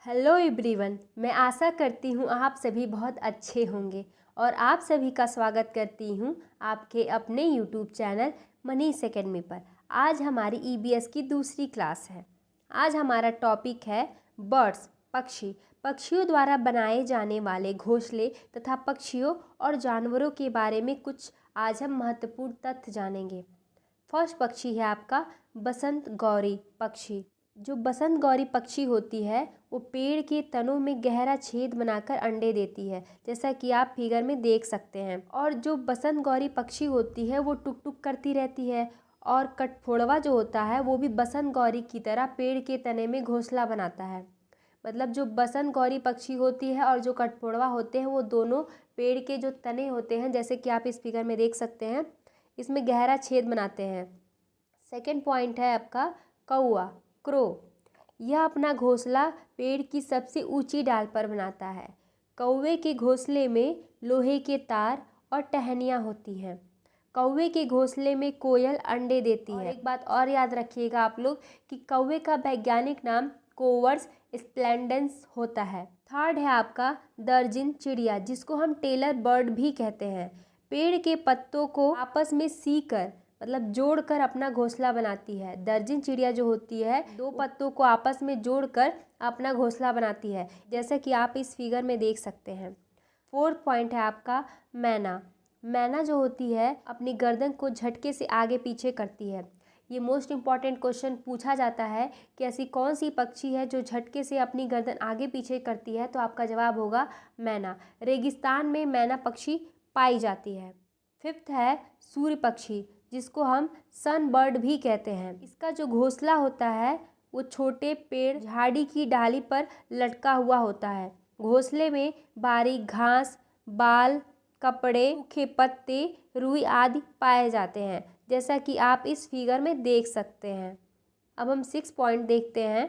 Hello everyone, मैं आशा करती हूँ आप सभी बहुत अच्छे होंगे और आप सभी का स्वागत करती हूँ आपके अपने यूट्यूब चैनल मनीष एकेडमी पर। आज हमारी ईबीएस की दूसरी क्लास है। आज हमारा टॉपिक है बर्ड्स, पक्षी। पक्षियों द्वारा बनाए जाने वाले घोंसले तथा पक्षियों और जानवरों के बारे में कुछ आज हम महत्वपूर्ण तथ्य जानेंगे। फर्स्ट पक्षी है आपका बसंत गौरी पक्षी। जो बसंत गौरी पक्षी होती है वो पेड़ के तनों में गहरा छेद बनाकर अंडे देती है, जैसा कि आप फिगर में देख सकते हैं। और जो बसंत गौरी पक्षी होती है वो टुक टुक करती रहती है। और कठफोड़वा जो होता है वो भी बसंत गौरी की तरह पेड़ के तने में घोंसला बनाता है। मतलब जो बसंत गौरी पक्षी होती है और जो कठफोड़वा होते हैं वो दोनों पेड़ के जो तने होते हैं, जैसे कि आप इस फिगर में देख सकते हैं, इसमें गहरा छेद बनाते हैं। सेकेंड पॉइंट है आपका कौआ, क्रो। यह अपना घोंसला पेड़ की सबसे ऊंची डाल पर बनाता है। कौवे के घोंसले में लोहे के तार और टहनियाँ होती हैं। कौवे के घोंसले में कोयल अंडे देती है। एक बात और याद रखिएगा आप लोग कि कौवे का वैज्ञानिक नाम कोवर्स स्प्लेंडेंस होता है। थर्ड है आपका दर्जिन चिड़िया, जिसको हम टेलर बर्ड भी कहते हैं। पेड़ के पत्तों को आपस में सीकर मतलब जोड़कर अपना घोंसला बनाती है। दर्जन चिड़िया जो होती है दो पत्तों को आपस में जोड़कर अपना घोंसला बनाती है, जैसा कि आप इस फिगर में देख सकते हैं। फोर्थ पॉइंट है आपका मैना। मैना जो होती है अपनी गर्दन को झटके से आगे पीछे करती है। ये मोस्ट इम्पॉर्टेंट क्वेश्चन पूछा जाता है कि ऐसी कौन सी पक्षी है जो झटके से अपनी गर्दन आगे पीछे करती है, तो आपका जवाब होगा मैना। रेगिस्तान में मैना पक्षी पाई जाती है। फिफ्थ है सूर्य पक्षी, जिसको हम सन बर्ड भी कहते हैं। इसका जो घोंसला होता है वो छोटे पेड़ झाड़ी की डाली पर लटका हुआ होता है। घोंसले में बारीक घास, बाल, कपड़े, सूखे पत्ते, रुई आदि पाए जाते हैं, जैसा कि आप इस फिगर में देख सकते हैं। अब हम 6 पॉइंट देखते हैं,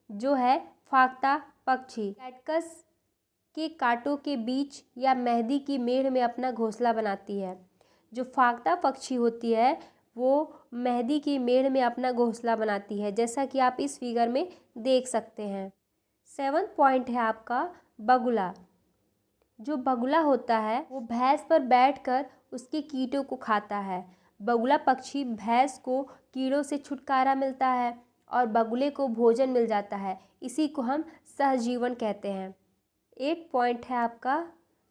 जो है फाख्ता पक्षी। कैटकस के कांटों के बीच या मेहंदी की मेड़ में अपना घोंसला बनाती है। जो फाख्ता पक्षी होती है वो मेहंदी की मेड़ में अपना घोंसला बनाती है, जैसा कि आप इस फिगर में देख सकते हैं। 7th पॉइंट है आपका बगुला। जो बगुला होता है वो भैंस पर बैठकर उसके कीटों को खाता है। बगुला पक्षी भैंस को कीड़ों से छुटकारा मिलता है और बगुले को भोजन मिल जाता है। इसी को हम सहजीवन कहते हैं। 8 पॉइंट है आपका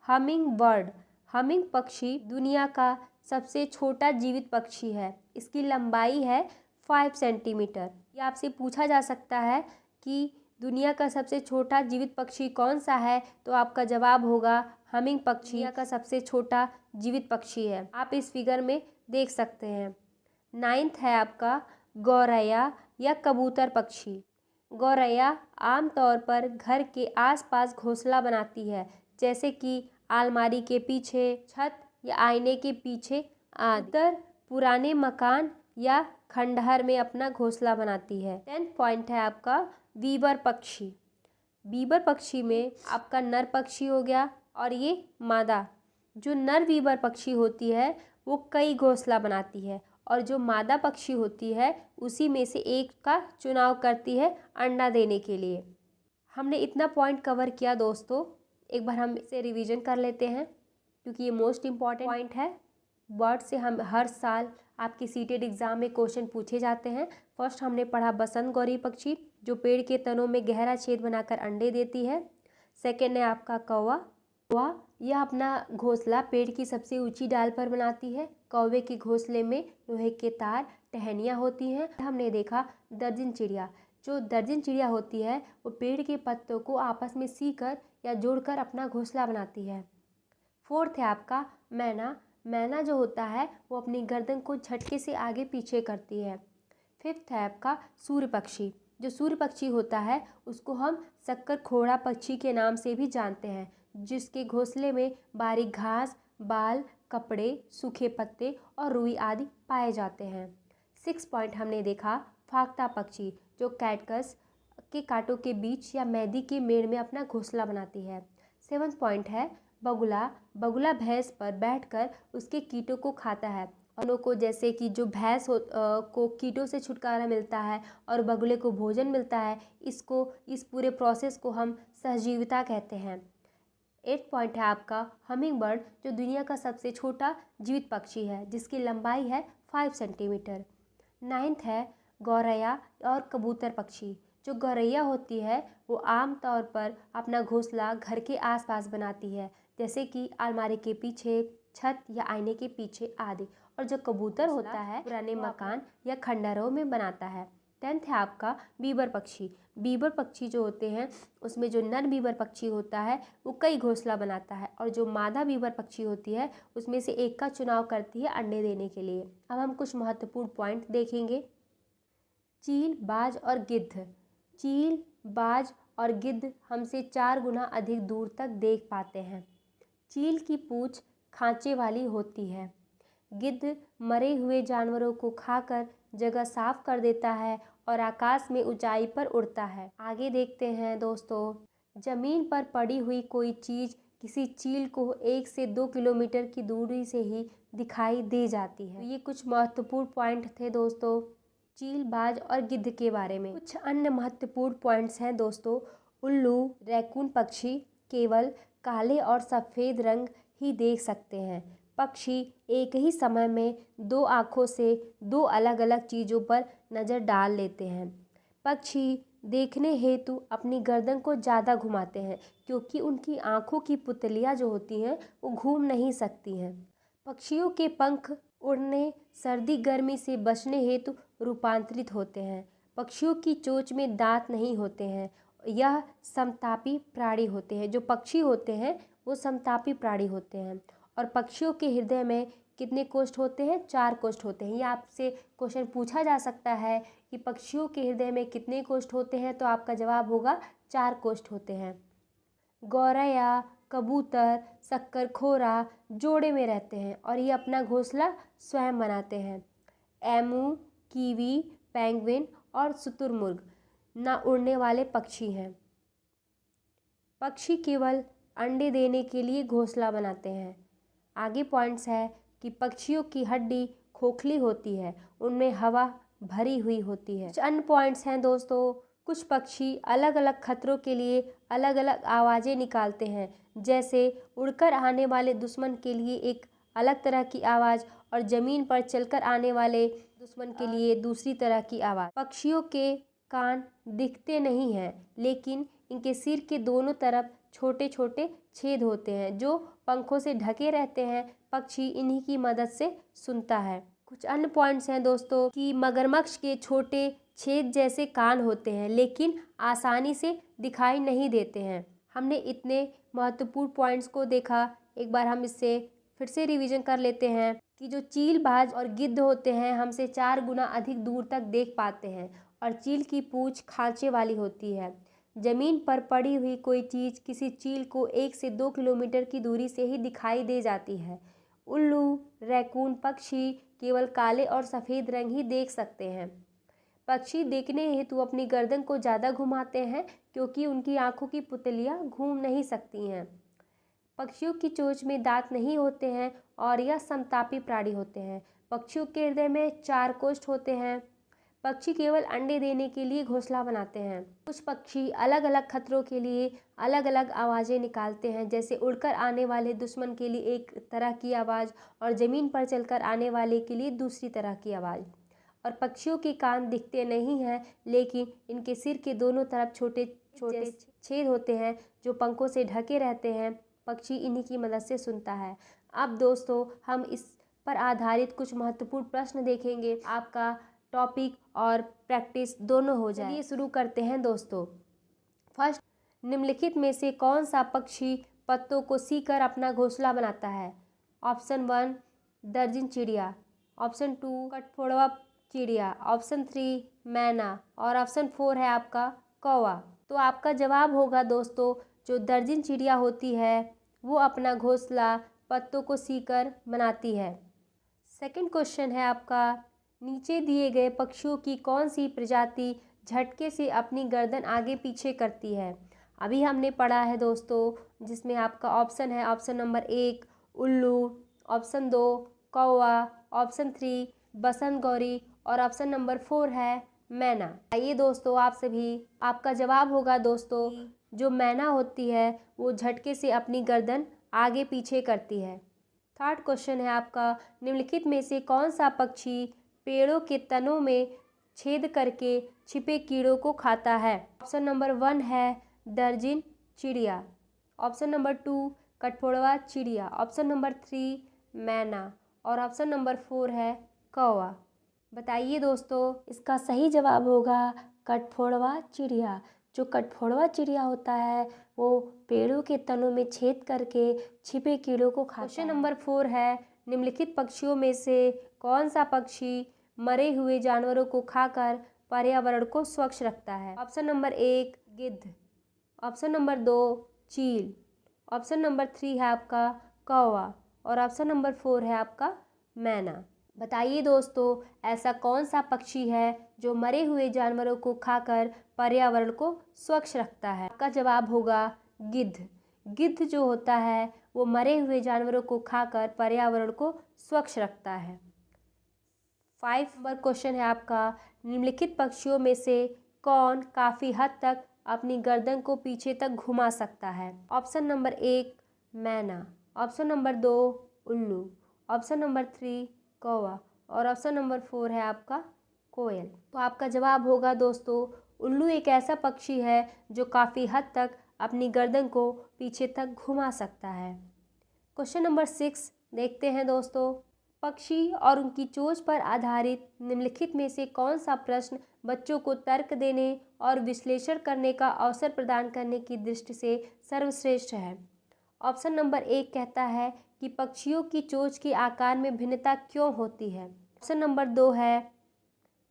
हमिंग बर्ड। हमिंग पक्षी दुनिया का सबसे छोटा जीवित पक्षी है। इसकी लंबाई है 5 सेंटीमीटर। ये आपसे पूछा जा सकता है कि दुनिया का सबसे छोटा जीवित पक्षी कौन सा है, तो आपका जवाब होगा हमिंग पक्षी दुनिया का सबसे छोटा जीवित पक्षी है। आप इस फिगर में देख सकते हैं। 9th है आपका गौरैया या कबूतर पक्षी। गौरैया आमतौर पर घर के आसपास घोंसला बनाती है, जैसे कि अलमारी के पीछे, छत या आईने के पीछे आदि। पुराने मकान या खंडहर में अपना घोंसला बनाती है। 10th पॉइंट है आपका बीबर पक्षी। बीबर पक्षी में आपका नर पक्षी हो गया और ये मादा। जो नर बीबर पक्षी होती है वो कई घोंसला बनाती है और जो मादा पक्षी होती है उसी में से एक का चुनाव करती है अंडा देने के लिए। हमने इतना पॉइंट कवर किया दोस्तों, एक बार हम इसे रिवीजन कर लेते हैं क्योंकि ये मोस्ट इम्पॉर्टेंट पॉइंट है। बर्ड से हम हर साल आपके सीटेड एग्ज़ाम में क्वेश्चन पूछे जाते हैं। फर्स्ट हमने पढ़ा बसंत गौरी पक्षी, जो पेड़ के तनों में गहरा छेद बनाकर अंडे देती है। सेकेंड है आपका कौवा। कौवा यह अपना घोंसला पेड़ की सबसे ऊंची डाल पर बनाती है। कौवे के घोंसले में लोहे के तार, टहनियाँ होती हैं। हमने देखा दर्जन चिड़िया। जो दर्जन चिड़िया होती है वो पेड़ के पत्तों को आपस में सीकर या जोड़कर अपना घोंसला बनाती है। फोर्थ है आपका मैना। मैना जो होता है वो अपनी गर्दन को झटके से आगे पीछे करती है। फिफ्थ है आपका सूर्य पक्षी। जो सूर्य पक्षी होता है उसको हम शक्कर खोड़ा पक्षी के नाम से भी जानते हैं, जिसके घोंसले में बारीक घास, बाल, कपड़े, सूखे पत्ते और रुई आदि पाए जाते हैं। 6 पॉइंट हमने देखा फाख्ता पक्षी, जो कैटकस के कांटों के बीच या मेहंदी की मेड़ में अपना घोंसला बनाती है। 7th पॉइंट है बगुला। बगुला भैंस पर बैठकर उसके कीटों को खाता है। उनों को जैसे कि जो भैंस को कीटों से छुटकारा मिलता है और बगुले को भोजन मिलता है, इस पूरे प्रोसेस को हम सहजीविता कहते हैं। 8 पॉइंट है आपका हमिंग बर्ड, जो दुनिया का सबसे छोटा जीवित पक्षी है जिसकी लंबाई है 5 सेंटीमीटर। 9th है गौरैया और कबूतर पक्षी। जो गौरैया होती है वो आमतौर पर अपना घोंसला घर के आसपास बनाती है, जैसे कि अलमारी के पीछे, छत या आईने के पीछे आदि। और जो कबूतर होता है पुराने मकान या खंडहरों में बनाता है। 10th है आपका बीबर पक्षी। बीबर पक्षी जो होते हैं उसमें जो नर बीबर पक्षी होता है वो कई घोंसला बनाता है, और जो मादा बीबर पक्षी होती है उसमें से एक का चुनाव करती है अंडे देने के लिए। अब हम कुछ महत्वपूर्ण पॉइंट देखेंगे। चील, बाज और गिद्ध। चील, बाज और गिद्ध हमसे 4 गुना अधिक दूर तक देख पाते हैं। चील की पूंछ खांचे वाली होती है। गिद्ध मरे हुए जानवरों को खाकर जगह साफ कर देता है और आकाश में ऊंचाई पर उड़ता है। आगे देखते हैं दोस्तों। जमीन पर पड़ी हुई कोई चीज़ किसी चील को 1 से 2 किलोमीटर की दूरी से ही दिखाई दे जाती है। तो ये कुछ महत्वपूर्ण पॉइंट थे दोस्तों चील, बाज और गिद्ध के बारे में। कुछ अन्य महत्वपूर्ण पॉइंट्स हैं दोस्तों। उल्लू, रैकून पक्षी केवल काले और सफ़ेद रंग ही देख सकते हैं। पक्षी एक ही समय में 2 आँखों से 2 अलग अलग चीज़ों पर नज़र डाल लेते हैं। पक्षी देखने हेतु अपनी गर्दन को ज़्यादा घुमाते हैं, क्योंकि उनकी आँखों की पुतलियाँ जो होती हैं वो घूम नहीं सकती हैं। पक्षियों के पंख उड़ने, सर्दी गर्मी से बचने हेतु रूपांतरित होते हैं। पक्षियों की चोंच में दांत नहीं होते हैं। यह समतापी प्राणी होते हैं। जो पक्षी होते हैं वो समतापी प्राणी होते हैं। और पक्षियों के हृदय में कितने कोष्ठ होते हैं? 4 कोष्ठ होते हैं। ये आपसे क्वेश्चन पूछा जा सकता है कि पक्षियों के हृदय में कितने कोष्ठ होते हैं, तो आपका जवाब होगा 4 कोष्ठ होते हैं। गौरैया, कबूतर, शक्करखोरा जोड़े में रहते हैं और ये अपना घोंसला स्वयं बनाते हैं। एमू, कीवी, पेंगुइन और शुतुरमुर्ग ना उड़ने वाले पक्षी हैं। पक्षी केवल अंडे देने के लिए घोंसला बनाते हैं। आगे पॉइंट्स है कि पक्षियों की हड्डी खोखली होती है, उनमें हवा भरी हुई होती है। कुछ अन्य पॉइंट्स हैं दोस्तों। कुछ पक्षी अलग अलग खतरों के लिए अलग अलग आवाज़ें निकालते हैं, जैसे उड़कर आने वाले दुश्मन के लिए एक अलग तरह की आवाज़ और ज़मीन पर चलकर आने वाले दुश्मन के लिए दूसरी तरह की आवाज़। पक्षियों के कान दिखते नहीं हैं, लेकिन इनके सिर के दोनों तरफ छोटे छोटे छेद होते हैं जो पंखों से ढके रहते हैं। पक्षी इन्हीं की मदद से सुनता है। कुछ अन्य पॉइंट्स हैं दोस्तों कि मगरमच्छ के छोटे छेद जैसे कान होते हैं, लेकिन आसानी से दिखाई नहीं देते हैं। हमने इतने महत्वपूर्ण पॉइंट्स को देखा। एक बार हम इससे फिर से रिवीजन कर लेते हैं कि जो चील, बाज और गिद्ध होते हैं हमसे 4 गुना अधिक दूर तक देख पाते हैं, और चील की पूंछ खांचे वाली होती है। जमीन पर पड़ी हुई कोई चीज़ किसी चील को 1 से 2 किलोमीटर की दूरी से ही दिखाई दे जाती है। उल्लू, रैकून पक्षी केवल काले और सफ़ेद रंग ही देख सकते हैं। पक्षी देखने हेतु अपनी गर्दन को ज़्यादा घुमाते हैं, क्योंकि उनकी आँखों की पुतलियाँ घूम नहीं सकती हैं। पक्षियों की चोंच में दांत नहीं होते हैं और यह समतापी प्राणी होते हैं। पक्षियों के हृदय में 4 कोष्ठ होते हैं। पक्षी केवल अंडे देने के लिए घोंसला बनाते हैं। कुछ पक्षी अलग अलग खतरों के लिए अलग अलग आवाज़ें निकालते हैं, जैसे उड़कर आने वाले दुश्मन के लिए एक तरह की आवाज़ और ज़मीन पर चलकर आने वाले के लिए दूसरी तरह की आवाज़। और पक्षियों के कान दिखते नहीं हैं, लेकिन इनके सिर के दोनों तरफ छोटे छोटे छेद होते हैं जो पंखों से ढके रहते हैं। पक्षी इन्हीं की मदद से सुनता है। अब दोस्तों हम इस पर आधारित कुछ महत्वपूर्ण प्रश्न देखेंगे, आपका टॉपिक और प्रैक्टिस दोनों हो जाए। चलिए शुरू करते हैं दोस्तों। फर्स्ट, निम्नलिखित में से कौन सा पक्षी पत्तों को सीकर अपना घोंसला बनाता है? ऑप्शन 1 दर्जन चिड़िया, ऑप्शन 2 कठफोड़वा चिड़िया, ऑप्शन 3 मैना और ऑप्शन 4 है आपका कौवा। तो आपका जवाब होगा दोस्तों जो दर्जन चिड़िया होती है वो अपना घोंसला पत्तों को सीकर बनाती है। सेकंड क्वेश्चन है आपका, नीचे दिए गए पक्षियों की कौन सी प्रजाति झटके से अपनी गर्दन आगे पीछे करती है? अभी हमने पढ़ा है दोस्तों, जिसमें आपका ऑप्शन है ऑप्शन नंबर 1 उल्लू, ऑप्शन 2 कौवा, ऑप्शन 3 बसंत गौरी और ऑप्शन नंबर 4 है मैना। आइए दोस्तों, आप सभी, आपका जवाब होगा दोस्तों, जो मैना होती है वो झटके से अपनी गर्दन आगे पीछे करती है। थर्ड क्वेश्चन है आपका, निम्नलिखित में से कौन सा पक्षी पेड़ों के तनों में छेद करके छिपे कीड़ों को खाता है? ऑप्शन नंबर 1 है दर्जिन चिड़िया, ऑप्शन नंबर 2 कठफोड़वा चिड़िया, ऑप्शन नंबर 3 मैना और ऑप्शन नंबर 4 है कौवा। बताइए दोस्तों, इसका सही जवाब होगा कठफोड़वा चिड़िया। जो कठफोड़वा चिड़िया होता है वो पेड़ों के तनों में छेद करके छिपे कीड़ों को खाता है। क्वेश्चन नंबर 4 है, निम्नलिखित पक्षियों में से कौन सा पक्षी मरे हुए जानवरों को खाकर पर्यावरण को स्वच्छ रखता है? ऑप्शन नंबर 1 गिद्ध, ऑप्शन नंबर 2 चील, ऑप्शन नंबर 3 है आपका कौवा और ऑप्शन नंबर 4 है आपका मैना। बताइए दोस्तों, ऐसा कौन सा पक्षी है जो मरे हुए जानवरों को खाकर पर्यावरण को स्वच्छ रखता है? आपका जवाब होगा गिद्ध। गिद्ध जो होता है वो मरे हुए जानवरों को खाकर पर्यावरण को स्वच्छ रखता है। 5 नंबर क्वेश्चन है आपका, निम्नलिखित पक्षियों में से कौन काफ़ी हद तक अपनी गर्दन को पीछे तक घुमा सकता है? ऑप्शन नंबर 1 मैना, ऑप्शन नंबर 2 उल्लू, ऑप्शन नंबर 3 कौवा और ऑप्शन नंबर 4 है आपका कोयल। तो आपका जवाब होगा दोस्तों उल्लू एक ऐसा पक्षी है जो काफ़ी हद तक अपनी गर्दन को पीछे तक घुमा सकता है। क्वेश्चन नंबर 6 देखते हैं दोस्तों, पक्षी और उनकी चोंच पर आधारित निम्नलिखित में से कौन सा प्रश्न बच्चों को तर्क देने और विश्लेषण करने का अवसर प्रदान करने की दृष्टि से सर्वश्रेष्ठ है? ऑप्शन नंबर 1 कहता है कि पक्षियों की चोंच के आकार में भिन्नता क्यों होती है। ऑप्शन नंबर 2 है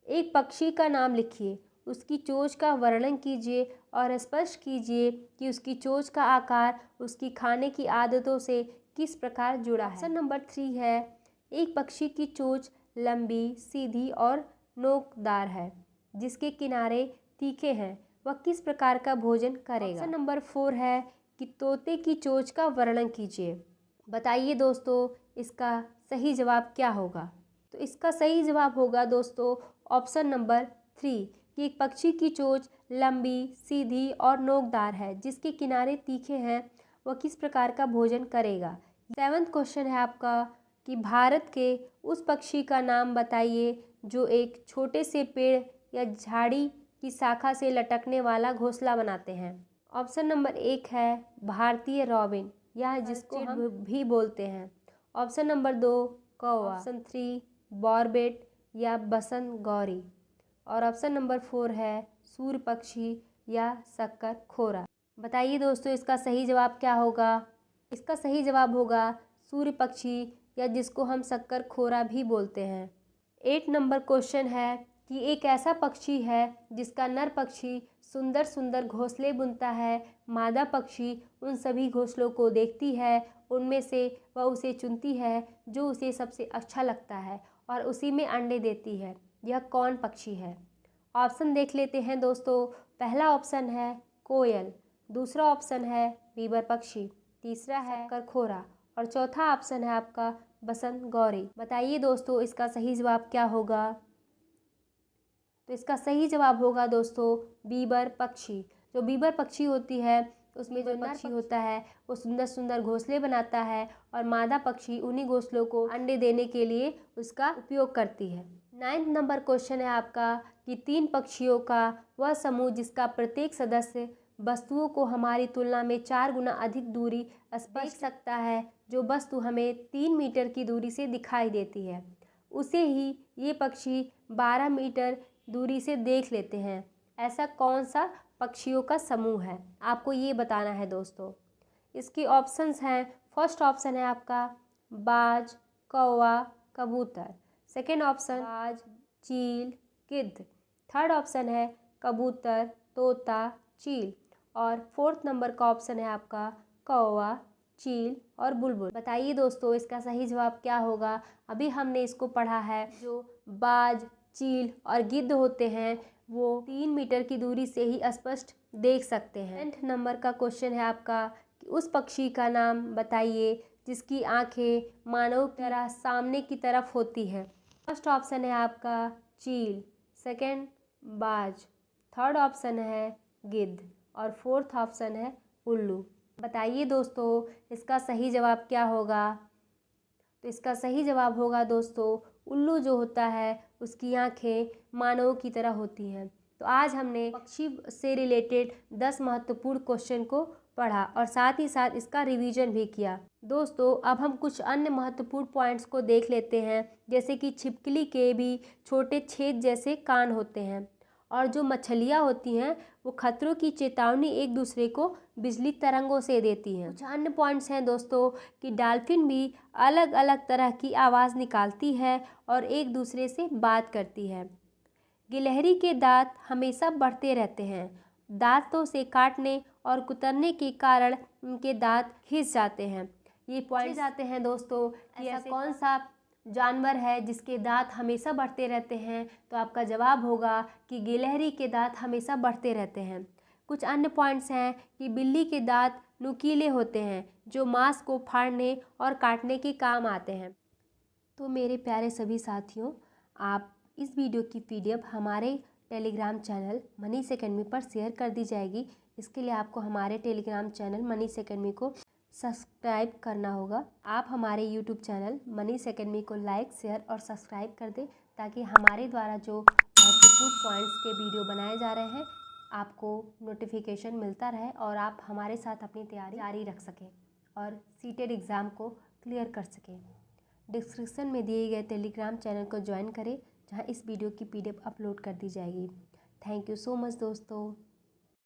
एक पक्षी का नाम लिखिए, उसकी चोंच का वर्णन कीजिए और स्पष्ट कीजिए कि उसकी चोंच का आकार उसकी खाने की आदतों से किस प्रकार जुड़ा है। ऑप्शन नंबर 3 है एक पक्षी की चोंच लंबी, सीधी और नोकदार है, जिसके किनारे तीखे हैं, वह किस प्रकार का भोजन करेगा। ऑप्शन नंबर 4 है कि तोते की चोंच का वर्णन कीजिए। बताइए दोस्तों, इसका सही जवाब क्या होगा? तो इसका सही जवाब होगा दोस्तों ऑप्शन नंबर 3 कि एक पक्षी की चोंच लंबी, सीधी और नोकदार है, जिसके किनारे तीखे हैं, वह किस प्रकार का भोजन करेगा। 7वां क्वेश्चन है आपका कि भारत के उस पक्षी का नाम बताइए जो एक छोटे से पेड़ या झाड़ी की शाखा से लटकने वाला घोंसला बनाते हैं। ऑप्शन नंबर 1 है भारतीय रॉबिन, यह जिसको हम भी बोलते हैं। ऑप्शन नंबर 2 कौवा, ऑप्शन 3 बॉरबेट या बसंत गौरी और ऑप्शन नंबर 4 है सूर्य पक्षी या शक्कर खोरा। बताइए दोस्तों, इसका सही जवाब क्या होगा? इसका सही जवाब होगा सूर्य पक्षी या जिसको हम शक्कर खोरा भी बोलते हैं। 8 नंबर क्वेश्चन है कि एक ऐसा पक्षी है जिसका नर पक्षी सुंदर सुंदर घोंसले बुनता है, मादा पक्षी उन सभी घोंसलों को देखती है, उनमें से वह उसे चुनती है जो उसे सबसे अच्छा लगता है और उसी में अंडे देती है। यह कौन पक्षी है? ऑप्शन देख लेते हैं दोस्तों। पहला ऑप्शन है कोयल, दूसरा ऑप्शन है बीबर पक्षी, तीसरा है शक्कर खोरा और चौथा ऑप्शन है आपका बसंत गौरी। बताइए दोस्तों, इसका सही जवाब क्या होगा? तो इसका सही जवाब होगा दोस्तों बीबर पक्षी। जो बीबर पक्षी होती है उसमें जो पक्षी होता है वो सुंदर सुंदर घोंसले बनाता है और मादा पक्षी उन्हीं घोंसलों को अंडे देने के लिए उसका उपयोग करती है। 9 नंबर क्वेश्चन है आपका कि 3 पक्षियों का वह समूह जिसका प्रत्येक सदस्य वस्तुओं को हमारी तुलना में 4 गुना अधिक दूरी स्पर्श सकता है, जो वस्तु हमें 3 मीटर की दूरी से दिखाई देती है, उसे ही ये पक्षी 12 मीटर दूरी से देख लेते हैं। ऐसा कौन सा पक्षियों का समूह है? आपको ये बताना है दोस्तों। इसके ऑप्शंस हैं, फर्स्ट ऑप्शन है आपका बाज, कौवा, कबूतर, सेकेंड ऑप्शन बाज, चील, गिद्ध, थर्ड ऑप्शन है कबूतर, तोता, चील और फोर्थ नंबर का ऑप्शन है आपका कौवा, चील और बुलबुल। बताइए दोस्तों, इसका सही जवाब क्या होगा? अभी हमने इसको पढ़ा है, जो बाज, चील और गिद्ध होते हैं वो 3 मीटर की दूरी से ही स्पष्ट देख सकते हैं। 10 नंबर का क्वेश्चन है आपका कि उस पक्षी का नाम बताइए जिसकी आंखें मानव की तरह सामने की तरफ होती हैं? फर्स्ट ऑप्शन है आपका चील, सेकंड बाज, थर्ड ऑप्शन है गिद्ध और फोर्थ ऑप्शन है उल्लू। बताइए दोस्तों इसका सही जवाब क्या होगा? तो इसका सही जवाब होगा दोस्तों उल्लू जो होता है उसकी आंखें मानव की तरह होती हैं। तो आज हमने पक्षी से रिलेटेड 10 महत्वपूर्ण क्वेश्चन को पढ़ा और साथ ही साथ इसका रिवीजन भी किया। दोस्तों अब हम कुछ अन्य महत्वपूर्ण पॉइंट्स को देख लेते हैं, जैसे कि छिपकली के भी छोटे छेद जैसे कान होते हैं और जो मछलियाँ होती हैं वो खतरों की चेतावनी एक दूसरे को बिजली तरंगों से देती हैं। कुछ अन्य पॉइंट्स हैं दोस्तों कि डॉल्फिन भी अलग अलग तरह की आवाज़ निकालती है और एक दूसरे से बात करती है। गिलहरी के दांत हमेशा बढ़ते रहते हैं। दांतों से काटने और कुतरने के कारण उनके दांत खिंच जाते हैं। ये पॉइंट जाते हैं दोस्तों कि ऐसा कौन सा जानवर है जिसके दांत हमेशा बढ़ते रहते हैं? तो आपका जवाब होगा कि गिलहरी के दांत हमेशा बढ़ते रहते हैं। कुछ अन्य पॉइंट्स हैं कि बिल्ली के दांत नुकीले होते हैं जो मांस को फाड़ने और काटने के काम आते हैं। तो मेरे प्यारे सभी साथियों, आप इस वीडियो की PDF हमारे टेलीग्राम चैनल मनीष एकेडमी पर शेयर कर दी जाएगी। इसके लिए आपको हमारे टेलीग्राम चैनल मनीष एकेडमी को सब्सक्राइब करना होगा। आप हमारे YouTube चैनल मनीष एकेडमी को लाइक, शेयर और सब्सक्राइब कर दें ताकि हमारे द्वारा जो महत्वपूर्ण पॉइंट्स के वीडियो बनाए जा रहे हैं आपको नोटिफिकेशन मिलता रहे और आप हमारे साथ अपनी तैयारी जारी रख सकें और सीटेड एग्ज़ाम को क्लियर कर सकें। डिस्क्रिप्शन में दिए गए टेलीग्राम चैनल को ज्वाइन करें जहां इस वीडियो की PDF अपलोड कर दी जाएगी। थैंक यू सो मच दोस्तों।